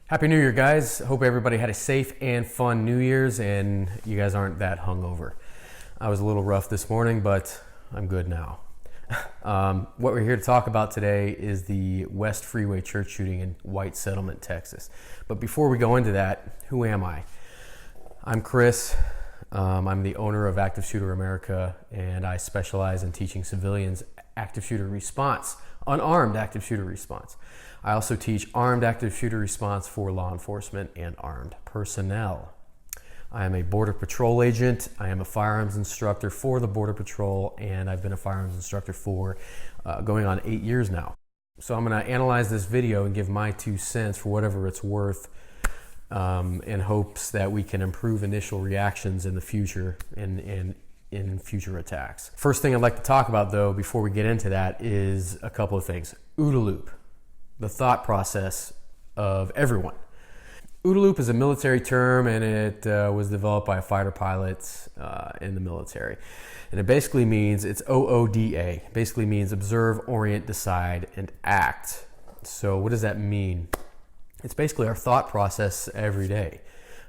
Happy New Year, guys. Hope everybody had a safe and fun New Year's and you guys aren't that hungover. I was a little rough this morning, but I'm good now. What we're here to talk about today is the West Freeway Church Shooting in White Settlement, Texas. But before we go into that, who am I? I'm Chris. I'm the owner of Active Shooter America, and I specialize in teaching civilians active shooter response, unarmed active shooter response. I also teach armed active shooter response for law enforcement and armed personnel. I am a Border Patrol agent. I am a firearms instructor for the Border Patrol, and I've been a firearms instructor for going on 8 years now. So I'm going to analyze this video and give my 2 cents for whatever it's worth, in hopes that we can improve initial reactions in the future and in future attacks. First thing I'd like to talk about, though, before we get into that, is a couple of things. OODA Loop, the thought process of everyone. OODA Loop is a military term, and it was developed by a fighter pilot in the military. And it basically means, it's OODA, basically means observe, orient, decide, and act. So what does that mean? It's basically our thought process every day.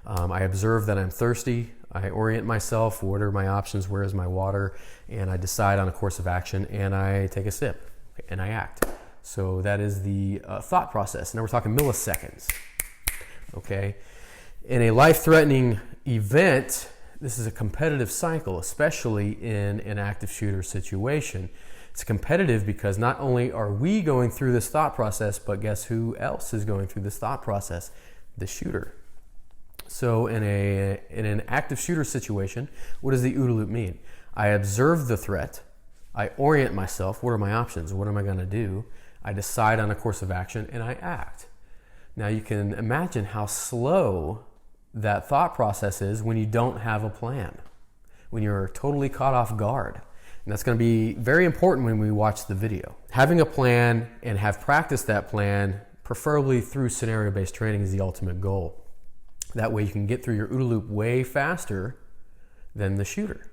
I observe that I'm thirsty, I orient myself, what are my options, where is my water, and I decide on a course of action, and I take a sip, and I act. So that is the thought process. Now we're talking milliseconds, okay? In a life-threatening event, this is a competitive cycle, especially in an active shooter situation. It's competitive because not only are we going through this thought process, but guess who else is going through this thought process? The shooter. So in an active shooter situation, what does the OODA Loop mean? I observe the threat, I orient myself, what are my options, what am I going to do? I decide on a course of action, and I act. Now you can imagine how slow that thought process is when you don't have a plan, when you're totally caught off guard. And that's going to be very important when we watch the video. Having a plan and have practiced that plan, preferably through scenario-based training, is the ultimate goal. That way you can get through your OODA Loop way faster than the shooter.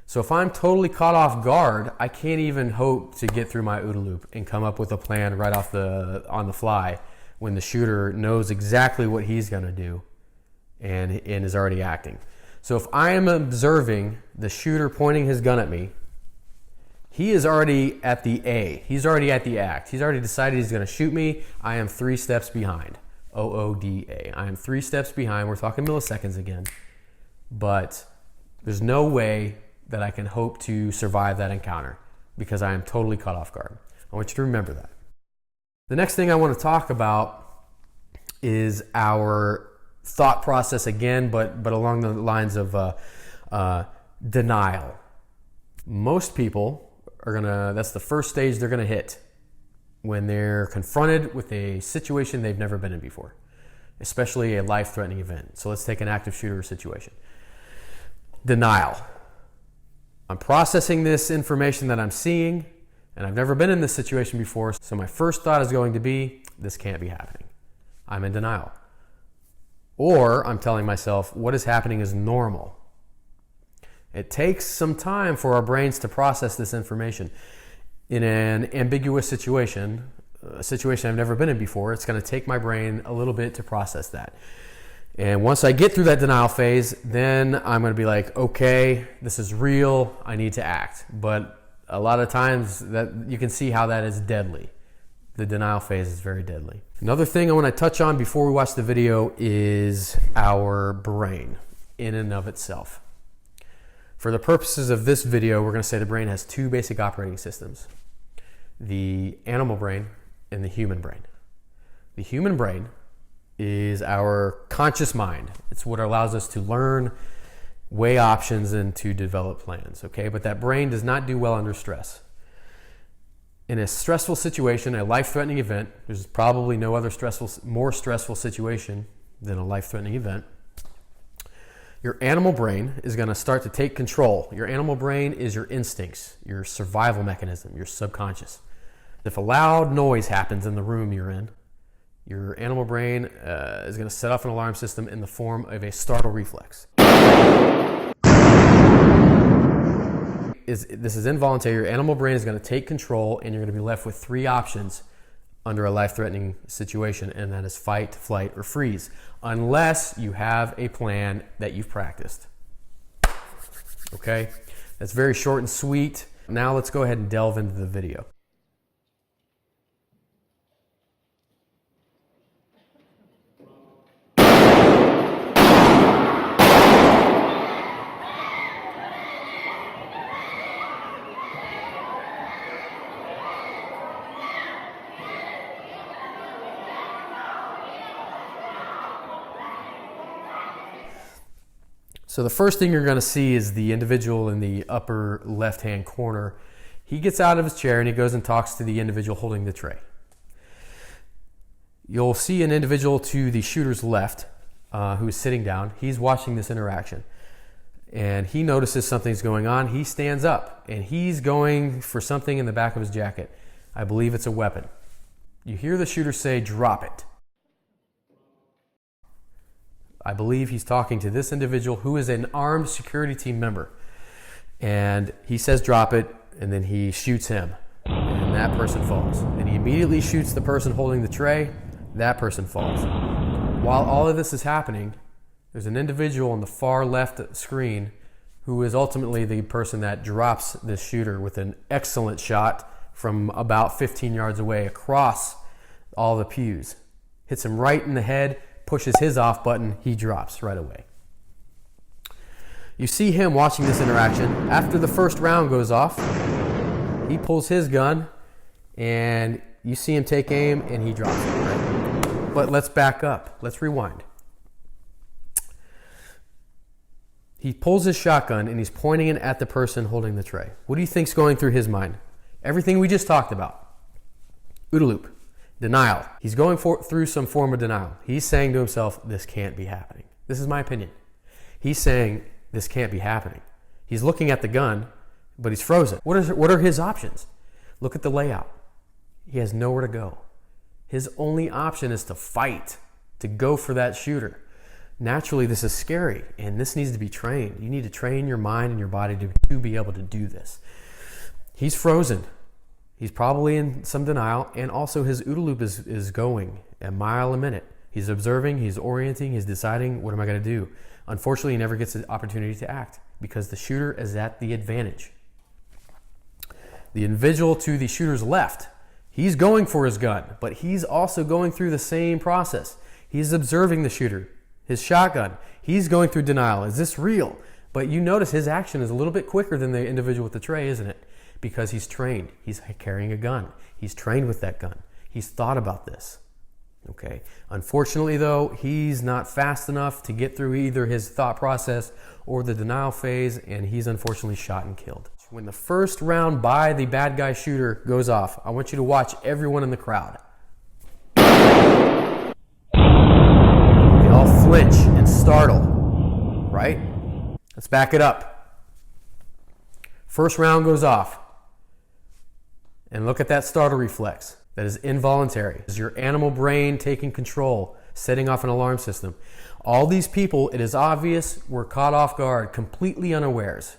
So if I'm totally caught off guard, I can't even hope to get through my OODA Loop and come up with a plan right on the fly when the shooter knows exactly what he's going to do and is already acting. So if I am observing the shooter pointing his gun at me, he is already at the A. He's already at the act. He's already decided he's going to shoot me. I am 3 steps behind. OODA. I am 3 steps behind. We're talking milliseconds again. But there's no way that I can hope to survive that encounter because I am totally caught off guard. I want you to remember that. The next thing I want to talk about is our thought process again, but along the lines of denial. Most people that's the first stage they're gonna hit when they're confronted with a situation they've never been in before, especially a life-threatening event. So let's take an active shooter situation. Denial. I'm processing this information that I'm seeing, and I've never been in this situation before, so my first thought is going to be, this can't be happening. I'm in denial. Or I'm telling myself, what is happening is normal. It takes some time for our brains to process this information. In an ambiguous situation, a situation I've never been in before, it's going to take my brain a little bit to process that. And once I get through that denial phase, then I'm going to be like, okay, this is real, I need to act. But a lot of times that you can see how that is deadly. The denial phase is very deadly. Another thing I want to touch on before we watch the video is our brain in and of itself. For the purposes of this video, we're going to say the brain has 2 basic operating systems: the animal brain and the human brain. The human brain is our conscious mind. It's what allows us to learn, weigh options, and to develop plans, okay? But that brain does not do well under stress. In a stressful situation, a life-threatening event, there's probably no other more stressful situation than a life-threatening event. Your animal brain is going to start to take control. Your animal brain is your instincts, your survival mechanism, your subconscious. If a loud noise happens in the room you're in, your animal brain is going to set off an alarm system in the form of a startle reflex. This is involuntary. Your animal brain is going to take control, and you're going to be left with 3 options under a life-threatening situation, and that is fight, flight, or freeze, unless you have a plan that you've practiced. Okay? That's very short and sweet. Now let's go ahead and delve into the video. So the first thing you're going to see is the individual in the upper left-hand corner. He gets out of his chair and he goes and talks to the individual holding the tray. You'll see an individual to the shooter's left who is sitting down. He's watching this interaction. And he notices something's going on. He stands up and he's going for something in the back of his jacket. I believe it's a weapon. You hear the shooter say, "Drop it." I believe he's talking to this individual who is an armed security team member. And he says, "Drop it," and then he shoots him. And that person falls. And he immediately shoots the person holding the tray. That person falls. While all of this is happening, there's an individual on the far left screen who is ultimately the person that drops this shooter with an excellent shot from about 15 yards away across all the pews. Hits him right in the head, pushes his off button, he drops right away. You see him watching this interaction. After the first round goes off, he pulls his gun and you see him take aim and he drops it, right? But let's back up. Let's rewind. He pulls his shotgun and he's pointing it at the person holding the tray. What do you think's going through his mind? Everything we just talked about. OODA Loop. Denial. He's going through some form of denial. He's saying to himself, "This can't be happening." This is my opinion. He's saying, "This can't be happening." He's looking at the gun, but he's frozen. What are his options? Look at the layout. He has nowhere to go. His only option is to fight, to go for that shooter. Naturally, this is scary, and this needs to be trained. You need to train your mind and your body to be able to do this. He's frozen. He's probably in some denial, and also his OODA Loop is going a mile a minute. He's observing, he's orienting, he's deciding, what am I going to do? Unfortunately, he never gets the opportunity to act because the shooter is at the advantage. The individual to the shooter's left, he's going for his gun, but he's also going through the same process. He's observing the shooter, his shotgun. He's going through denial. Is this real? But you notice his action is a little bit quicker than the individual with the tray, isn't it? Because he's trained. He's carrying a gun. He's trained with that gun. He's thought about this. Okay. Unfortunately, though, he's not fast enough to get through either his thought process or the denial phase, and he's unfortunately shot and killed. When the first round by the bad guy shooter goes off, I want you to watch everyone in the crowd. They all flinch and startle, right? Let's back it up. First round goes off. And look at that startle reflex. That is involuntary. It's your animal brain taking control, setting off an alarm system. All these people, it is obvious, were caught off guard, completely unawares.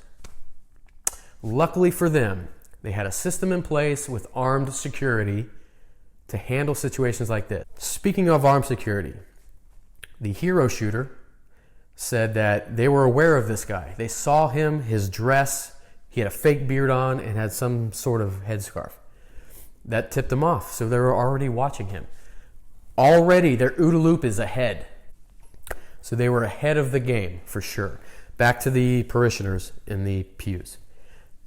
Luckily for them, they had a system in place with armed security to handle situations like this. Speaking of armed security, the hero shooter said that they were aware of this guy. They saw him, his dress, he had a fake beard on and had some sort of headscarf. That tipped them off, so they were already watching him. Already, their OODA Loop is ahead. So they were ahead of the game, for sure. Back to the parishioners in the pews.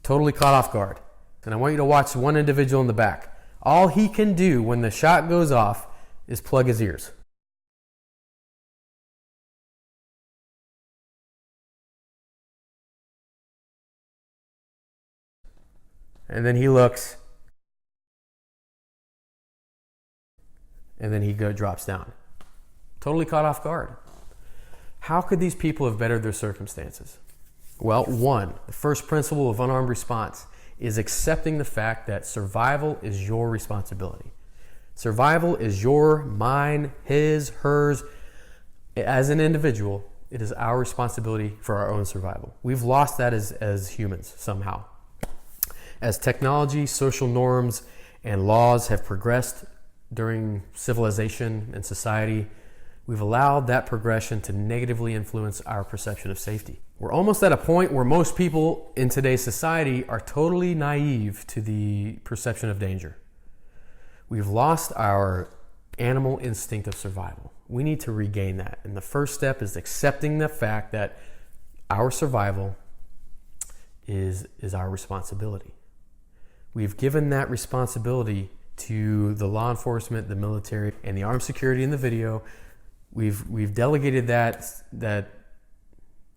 Totally caught off guard. And I want you to watch one individual in the back. All he can do when the shot goes off is plug his ears. And then he looks. And then he drops down. Totally caught off guard. How could these people have bettered their circumstances? Well, one, the first principle of unarmed response is accepting the fact that survival is your responsibility. Survival is your, mine, his, hers. As an individual, it is our responsibility for our own survival. We've lost that as humans somehow. As technology, social norms, and laws have progressed during civilization and society, we've allowed that progression to negatively influence our perception of safety. We're almost at a point where most people in today's society are totally naive to the perception of danger. We've lost our animal instinct of survival. We need to regain that. And the first step is accepting the fact that our survival is our responsibility. We've given that responsibility to the law enforcement, the military, and the armed security in the video. We've delegated that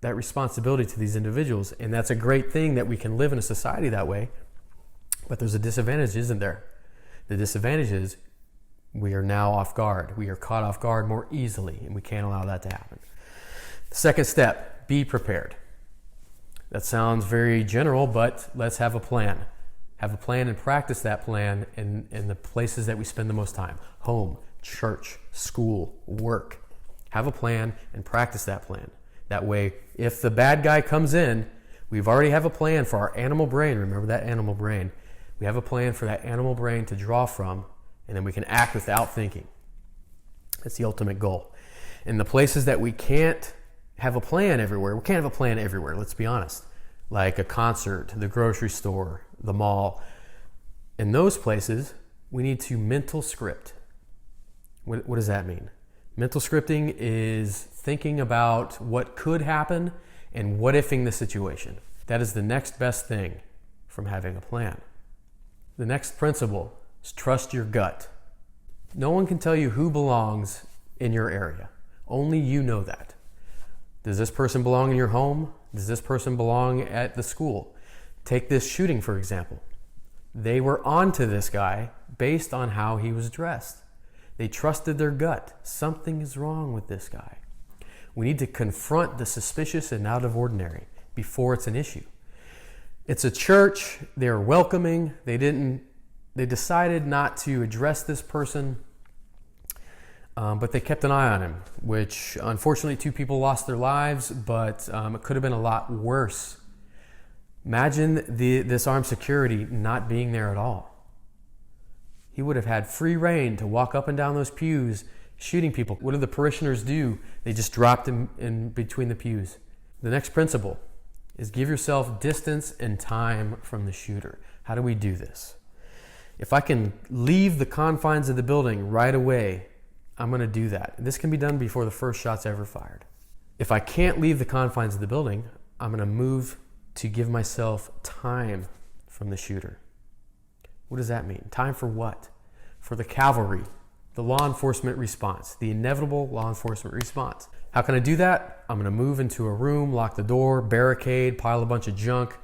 responsibility to these individuals, and that's a great thing that we can live in a society that way. But there's a disadvantage, isn't there? The disadvantage is we are now off guard. We are caught off guard more easily, and we can't allow that to happen. The second step, be prepared. That sounds very general, but let's have a plan. Have a plan and practice that plan in the places that we spend the most time. Home, church, school, work. Have a plan and practice that plan. That way, if the bad guy comes in, we've already have a plan for our animal brain. Remember that animal brain. We have a plan for that animal brain to draw from, and then we can act without thinking. That's the ultimate goal. In the places that we can't have a plan everywhere, we can't have a plan everywhere, let's be honest. Like a concert, the grocery store, the mall. In those places, we need to mental script. What does that mean? Mental scripting is thinking about what could happen and what-ifing the situation. That is the next best thing from having a plan. The next principle is trust your gut. No one can tell you who belongs in your area. Only you know that. Does this person belong in your home? Does this person belong at the school? Take this shooting, for example. They were onto this guy based on how he was dressed. They trusted their gut. Something is wrong with this guy. We need to confront the suspicious and out of ordinary before it's an issue. It's a church. They're welcoming. They decided not to address this person, but they kept an eye on him, which unfortunately 2 people lost their lives, but it could have been a lot worse. Imagine this armed security not being there at all. He would have had free reign to walk up and down those pews shooting people. What did the parishioners do? They just dropped him in between the pews. The next principle is give yourself distance and time from the shooter. How do we do this? If I can leave the confines of the building right away, I'm going to do that. This can be done before the first shot's ever fired. If I can't leave the confines of the building, I'm going to move to give myself time from the shooter. What does that mean? Time for what? For the cavalry, the law enforcement response, the inevitable law enforcement response. How can I do that? I'm going to move into a room, lock the door, barricade, pile a bunch of junk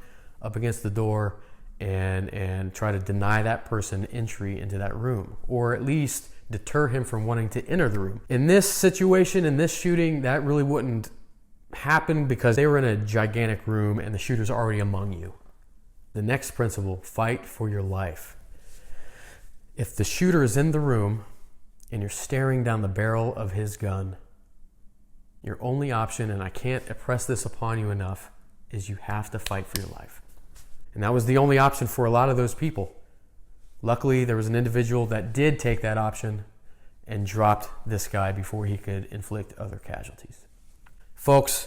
up against the door, and try to deny that person entry into that room, or at least deter him from wanting to enter the room. In this situation, in this shooting, that really wouldn't happen because they were in a gigantic room and the shooter's already among you. The next principle, fight for your life. If the shooter is in the room and you're staring down the barrel of his gun, your only option, and I can't impress this upon you enough, is you have to fight for your life. And that was the only option for a lot of those people. Luckily, there was an individual that did take that option and dropped this guy before he could inflict other casualties. Folks,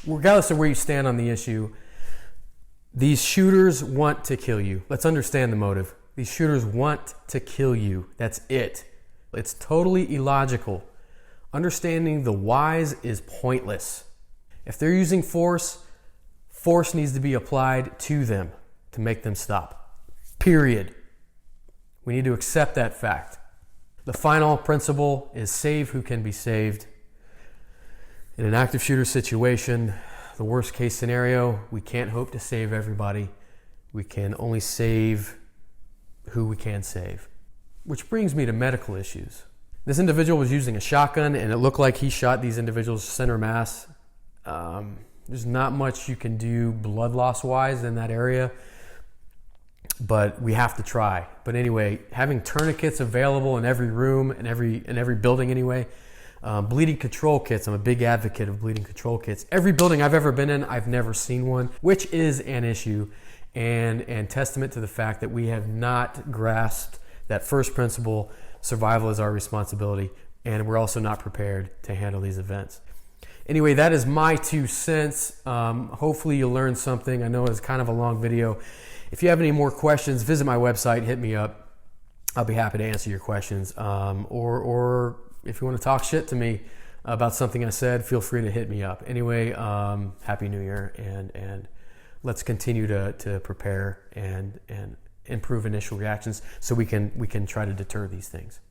regardless of where you stand on the issue, these shooters want to kill you. Let's understand the motive. These shooters want to kill you. That's it. It's totally illogical. Understanding the whys is pointless. If they're using force needs to be applied to them to make them stop. Period. We need to accept that fact. The final principle is save who can be saved. In an active shooter situation, the worst case scenario, we can't hope to save everybody. We can only save who we can save. Which brings me to medical issues. This individual was using a shotgun and it looked like he shot these individuals center mass. There's not much you can do blood loss wise in that area, but we have to try. But anyway, having tourniquets available in every room, in every building anyway, bleeding control kits. I'm a big advocate of bleeding control kits. Every building I've ever been in, I've never seen one, which is an issue and testament to the fact that we have not grasped that first principle, survival is our responsibility, and we're also not prepared to handle these events. Anyway, that is my 2 cents. Hopefully you learned something. I know it's kind of a long video. If you have any more questions, visit my website, hit me up. I'll be happy to answer your questions. Or if you want to talk shit to me about something I said, feel free to hit me up. Anyway, Happy New Year, and let's continue to prepare and improve initial reactions so we can try to deter these things.